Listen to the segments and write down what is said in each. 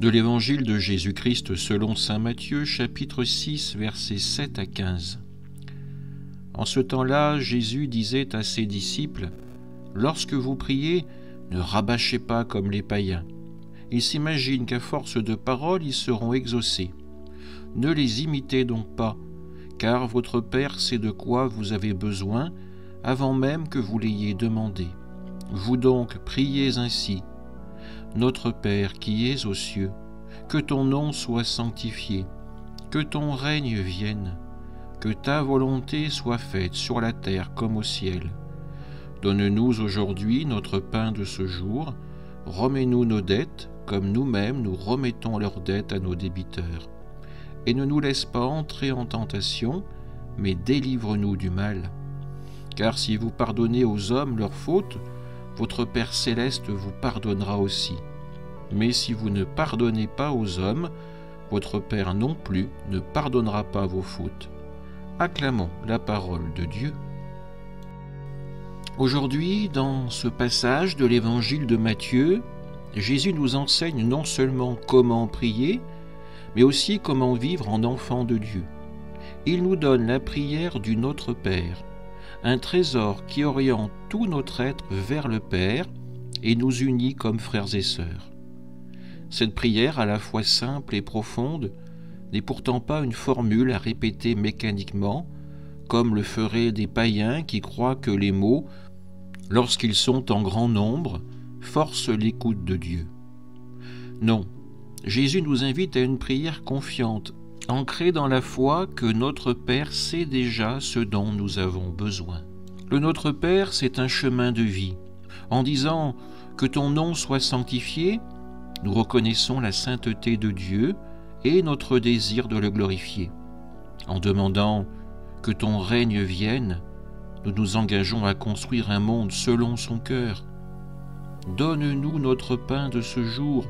De l'Évangile de Jésus-Christ selon saint Matthieu, chapitre 6, versets 7 à 15. En ce temps-là, Jésus disait à ses disciples : « Lorsque vous priez, ne rabâchez pas comme les païens. Ils s'imaginent qu'à force de paroles, ils seront exaucés. Ne les imitez donc pas, car votre Père sait de quoi vous avez besoin avant même que vous l'ayez demandé. Vous donc priez ainsi : Notre Père qui es aux cieux, que ton nom soit sanctifié, que ton règne vienne, que ta volonté soit faite sur la terre comme au ciel. Donne-nous aujourd'hui notre pain de ce jour, remets-nous nos dettes, comme nous-mêmes nous remettons leurs dettes à nos débiteurs. Et ne nous laisse pas entrer en tentation, mais délivre-nous du mal. Car si vous pardonnez aux hommes leurs fautes, votre Père céleste vous pardonnera aussi. Mais si vous ne pardonnez pas aux hommes, votre Père non plus ne pardonnera pas vos fautes. » Acclamons la parole de Dieu. Aujourd'hui, dans ce passage de l'Évangile de Matthieu, Jésus nous enseigne non seulement comment prier, mais aussi comment vivre en enfant de Dieu. Il nous donne la prière du Notre Père, un trésor qui oriente tout notre être vers le Père et nous unit comme frères et sœurs. Cette prière, à la fois simple et profonde, n'est pourtant pas une formule à répéter mécaniquement, comme le feraient des païens qui croient que les mots, lorsqu'ils sont en grand nombre, forcent l'écoute de Dieu. Non, Jésus nous invite à une prière confiante, ancrée dans la foi que notre Père sait déjà ce dont nous avons besoin. Le Notre Père, c'est un chemin de vie. En disant « que ton nom soit sanctifié », nous reconnaissons la sainteté de Dieu et notre désir de le glorifier. En demandant « que ton règne vienne », nous nous engageons à construire un monde selon son cœur. « Donne-nous notre pain de ce jour »,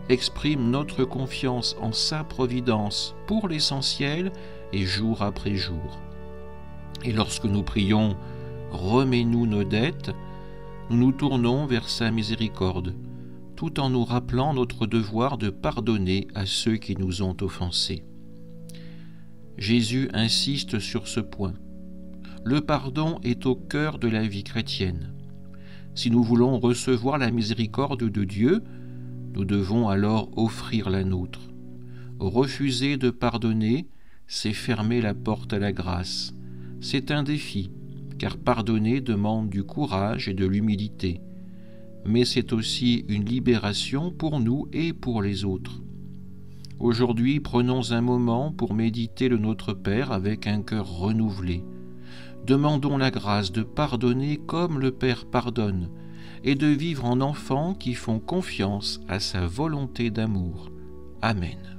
exprime notre confiance en sa providence pour l'essentiel et jour après jour. Et lorsque nous prions « remets-nous nos dettes », nous nous tournons vers sa miséricorde, tout en nous rappelant notre devoir de pardonner à ceux qui nous ont offensés. Jésus insiste sur ce point. Le pardon est au cœur de la vie chrétienne. Si nous voulons recevoir la miséricorde de Dieu, nous devons alors offrir la nôtre. Refuser de pardonner, c'est fermer la porte à la grâce. C'est un défi, car pardonner demande du courage et de l'humilité. Mais c'est aussi une libération pour nous et pour les autres. Aujourd'hui, prenons un moment pour méditer le Notre Père avec un cœur renouvelé. Demandons la grâce de pardonner comme le Père pardonne et de vivre en enfants qui font confiance à sa volonté d'amour. Amen.